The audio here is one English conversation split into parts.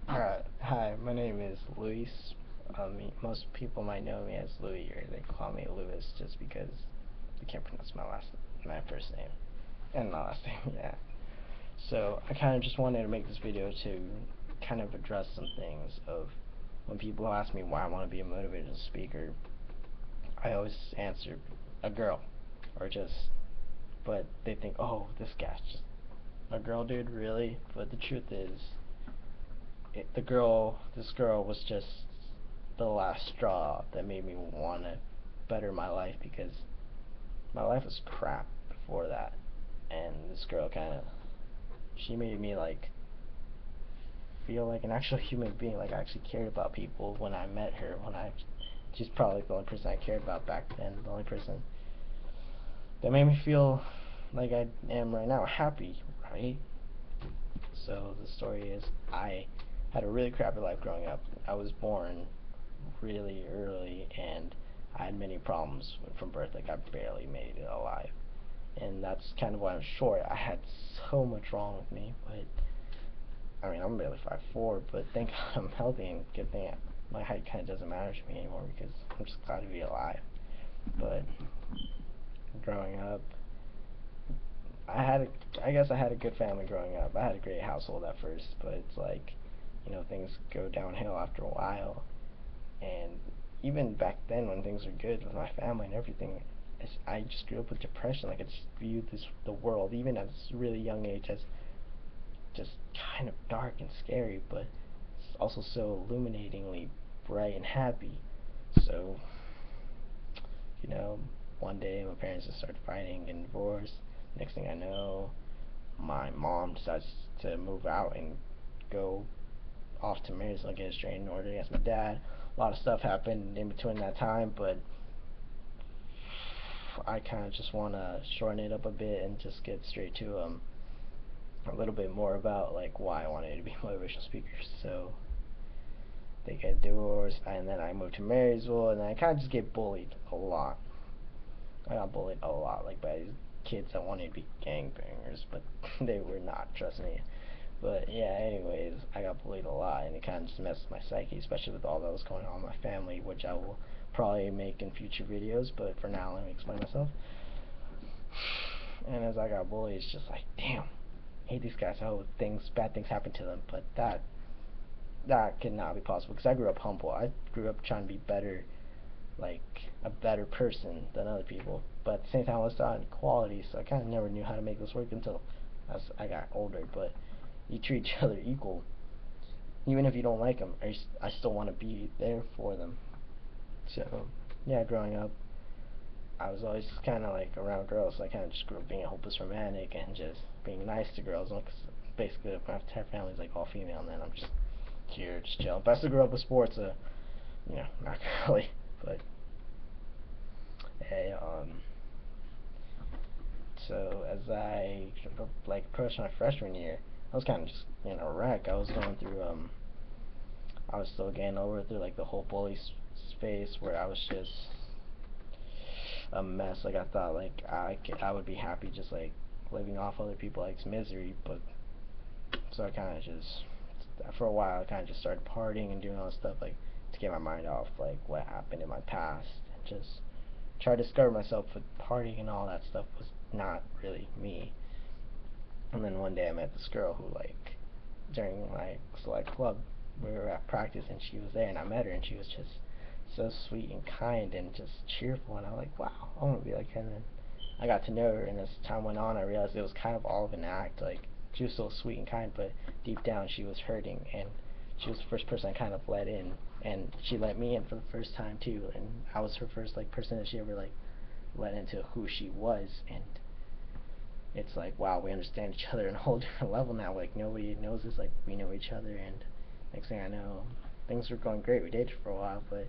Hi, my name is Luis. Most people might know me as Louie, or they call me Louis just because they can't pronounce my first name and my last name. Yeah. So I kind of just wanted to make this video to kind of address some things of when people ask me why I want to be a motivational speaker. I always answer a girl, or just, but they think, oh, this guy's just a girl, dude, really? But the truth is, this girl was just the last straw that made me want to better my life, because my life was crap before that, and this girl kind of, she made me like feel like an actual human being, like I actually cared about people when I met her. She's probably the only person I cared about back then, the only person that made me feel like I am right now, happy, right? So the story is, I had a really crappy life growing up. I was born really early, and I had many problems from birth. Like, I barely made it alive, and that's kind of why I'm short. I had so much wrong with me, but I mean, I'm barely 5'4", but thank God I'm healthy, and good thing my height kind of doesn't matter to me anymore, because I'm just glad to be alive. But growing up, I guess I had a good family growing up. I had a great household at first, but it's like, things go downhill after a while. And even back then, when things were good with my family and everything, I just grew up with depression. Like, I just viewed the world, even at a really young age, as just kind of dark and scary, but it's also so illuminatingly bright and happy. So, you know, one day my parents just started fighting and divorced. Next thing I know, my mom decides to move out and go off to Marysville, get a restraining order against my dad. A lot of stuff happened in between that time, but I kind of just want to shorten it up a bit and just get straight to a little bit more about like why I wanted to be a motivational speaker. So they get divorced, and then I moved to Marysville, and then I kind of just get bullied a lot. I got bullied a lot, like by these kids that wanted to be gangbangers, but they were not. Trust me. But yeah, anyways, I got bullied a lot, and it kind of just messed with my psyche, especially with all that was going on in my family, which I will probably make in future videos. But for now, let me explain myself. And as I got bullied, it's just like, damn, I hate these guys. I hope bad things happen to them. But that could not be possible, because I grew up humble. I grew up trying to be better, like a better person than other people. But at the same time, I was taught inequality, so I kind of never knew how to make this work until as I got older. But you treat each other equal, even if you don't like them. I still want to be there for them. So yeah, growing up, I was always kind of like around girls, so I kind of just grew up being a hopeless romantic and just being nice to girls. Cause basically, my entire family's like all female, and then I'm just here, just chilling. But I still grew up with sports, not really. But hey, so as I like approached my freshman year, I was kind of just in a wreck. I was going through I was still getting over through like the whole bully phase, where I was just a mess. Like, I thought like I would be happy just like living off other people's like misery, but so I kind of just, for a while, I kind of just started partying and doing all this stuff, like to get my mind off like what happened in my past, and just try to discover myself. With partying and all that stuff was not really me. And then one day I met this girl who, like, during my select club, we were at practice, and she was there, and I met her, and she was just so sweet and kind and just cheerful, and I was like, wow, I want to be like her. And then I got to know her, and as time went on, I realized it was kind of all of an act. Like, she was so sweet and kind, but deep down she was hurting, and she was the first person I kind of let in, and she let me in for the first time too, and I was her first like person that she ever like let into who she was. And it's like, wow, we understand each other on a whole different level now. Like, nobody knows us like we know each other. And next thing I know, things were going great. We dated for a while, but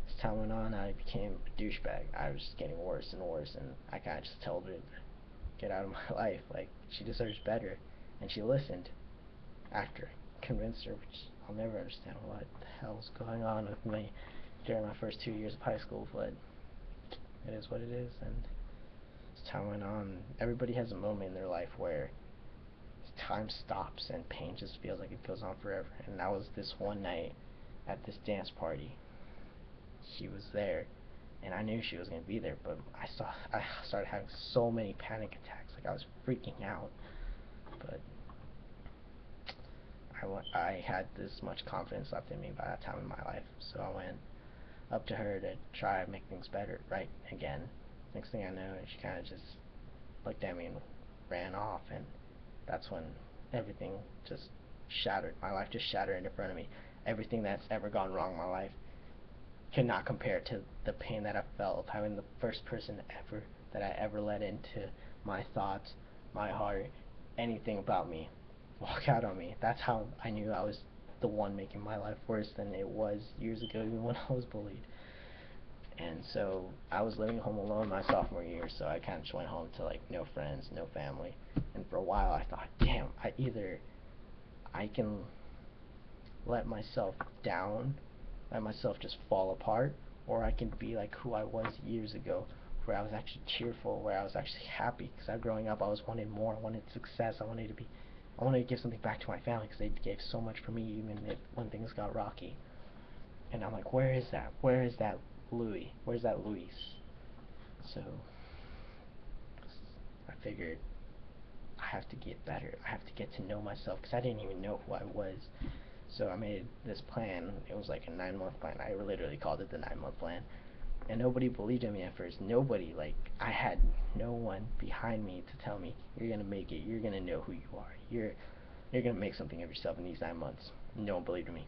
as time went on, I became a douchebag. I was just getting worse and worse, and I kind of just told her to get out of my life. Like, she deserves better, and she listened after I convinced her, which I'll never understand what the hell's going on with me during my first 2 years of high school, but it is what it is. And as time went on, everybody has a moment in their life where time stops and pain just feels like it goes on forever. And that was this one night at this dance party. She was there, and I knew she was gonna be there, but I started having so many panic attacks, like I was freaking out. But I had this much confidence left in me by that time in my life, so I went up to her to try to make things better, right again. Next thing I know, she kind of just looked at me and ran off, and that's when everything just shattered. My life just shattered in front of me. Everything that's ever gone wrong in my life could not compare to the pain that I felt of having the first person ever that I ever let into my thoughts, my heart, anything about me, walk out on me. That's how I knew I was the one making my life worse than it was years ago, even when I was bullied. And so I was living home alone my sophomore year, so I kind of just went home to like no friends, no family. And for a while I thought, damn, I can let myself down, let myself just fall apart, or I can be like who I was years ago, where I was actually cheerful, where I was actually happy. Because growing up, I was wanted more. I wanted success. I wanted to give something back to my family because they gave so much for me, even when things got rocky. And I'm like, where is that? Where is that Louie? Where's that Luis? So I figured I have to get better. I have to get to know myself because I didn't even know who I was. So I made this plan. It was like a 9-month plan. I literally called it the 9-month plan. And nobody believed in me at first. Nobody. Like, I had no one behind me to tell me, you're going to make it. You're going to know who you are. You're going to make something of yourself in these 9 months. No one believed in me.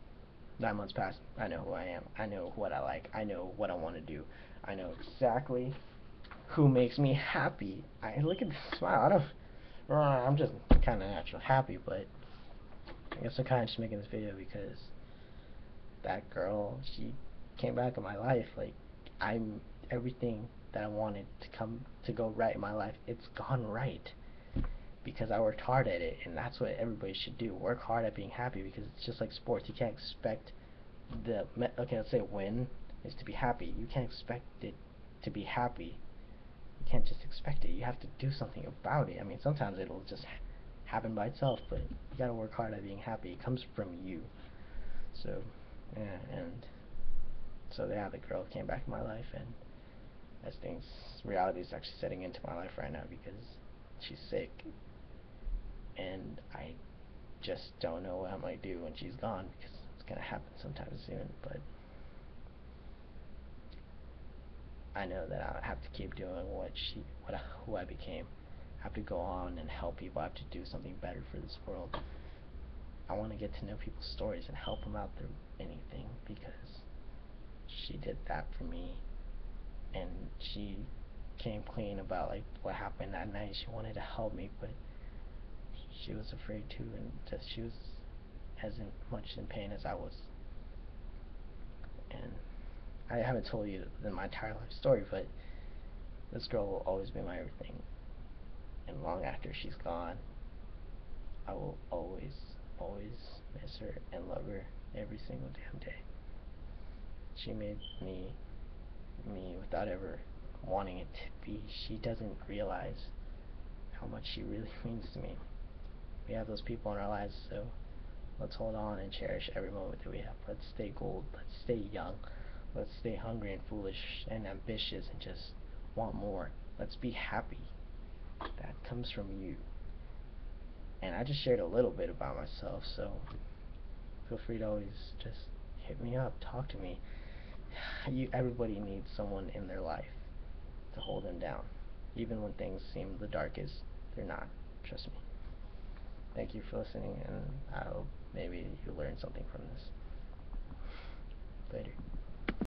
9 months passed. I know who I am. I know what I like. I know what I want to do. I know exactly who makes me happy. I look at the smile. I'm just kind of naturally happy, but I guess I'm kind of just making this video because that girl, she came back in my life. Like, I'm everything that I wanted to go right in my life. It's gone right because I worked hard at it, and that's what everybody should do. Work hard at being happy, because it's just like sports. You can't expect okay, let's say win is to be happy. You can't expect it to be happy. You can't just expect it. You have to do something about it. I mean, sometimes it'll just happen by itself, but you gotta work hard at being happy. It comes from you. So yeah, and so yeah, the girl came back in my life, and as things, reality is actually setting into my life right now because she's sick, and I just don't know what I might do when she's gone, because it's gonna happen sometime soon. But I know that I have to keep doing who I became. I have to go on and help people. I have to do something better for this world. I want to get to know people's stories and help them out through anything, because she did that for me, and she came clean about like what happened that night. She wanted to help me, but she was afraid too, and just she was as much in pain as I was. And I haven't told you my entire life story, but this girl will always be my everything. And long after she's gone, I will always, always miss her and love her every single damn day. She made me without ever wanting it to be. She doesn't realize how much she really means to me. We have those people in our lives, so let's hold on and cherish every moment that we have. Let's stay gold. Let's stay young. Let's stay hungry and foolish and ambitious and just want more. Let's be happy. That comes from you. And I just shared a little bit about myself, so feel free to always just hit me up, talk to me. Everybody needs someone in their life to hold them down. Even when things seem the darkest, they're not. Trust me. Thank you for listening, and I hope maybe you learned something from this. Later.